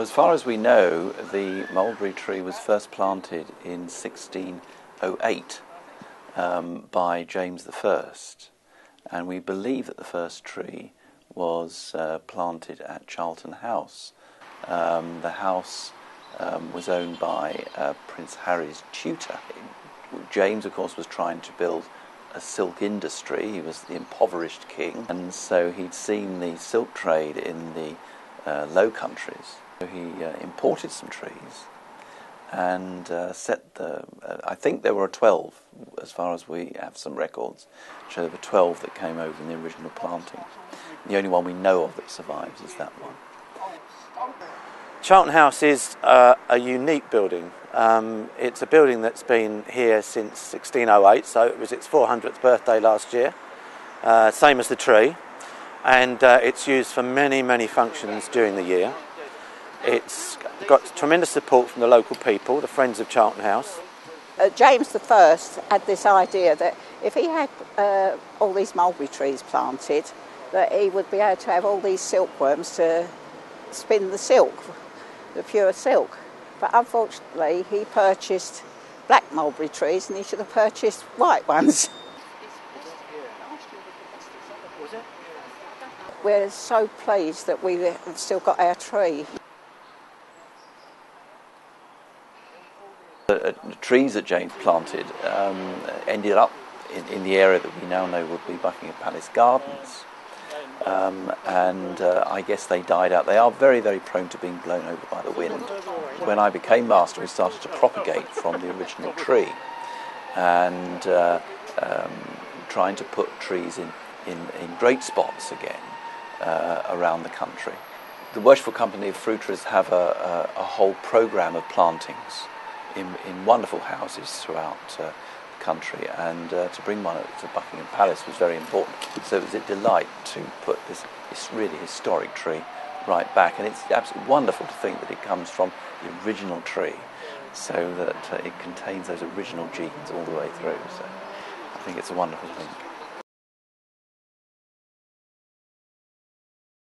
Well, as far as we know, the mulberry tree was first planted in 1608 by James I, and we believe that the first tree was planted at Charlton House. The house was owned by Prince Harry's tutor. James, of course, was trying to build a silk industry. He was the impoverished king, and so he'd seen the silk trade in the Low Countries. So he imported some trees and set the... I think there were 12, as far as we have some records, show there were 12 that came over in the original planting. The only one we know of that survives is that one. Charlton House is a unique building. It's a building that's been here since 1608, so it was its 400th birthday last year, same as the tree, and it's used for many, many functions during the year. It's got tremendous support from the local people, the Friends of Charlton House. James I had this idea that if he had all these mulberry trees planted, that he would be able to have all these silkworms to spin the silk, the pure silk. But unfortunately, he purchased black mulberry trees and he should have purchased white ones. We're so pleased that we've still got our tree. The trees that James planted ended up in the area that we now know would be Buckingham Palace Gardens. I guess they died out. They are very, very prone to being blown over by the wind. When I became master, we started to propagate from the original tree and trying to put trees in great spots again around the country. The Worshipful Company of Fruiterers have a whole programme of plantings in wonderful houses throughout the country, and to bring one to Buckingham Palace was very important. So it was a delight to put this really historic tree right back, and it's absolutely wonderful to think that it comes from the original tree, so that it contains those original genes all the way through. So I think it's a wonderful thing.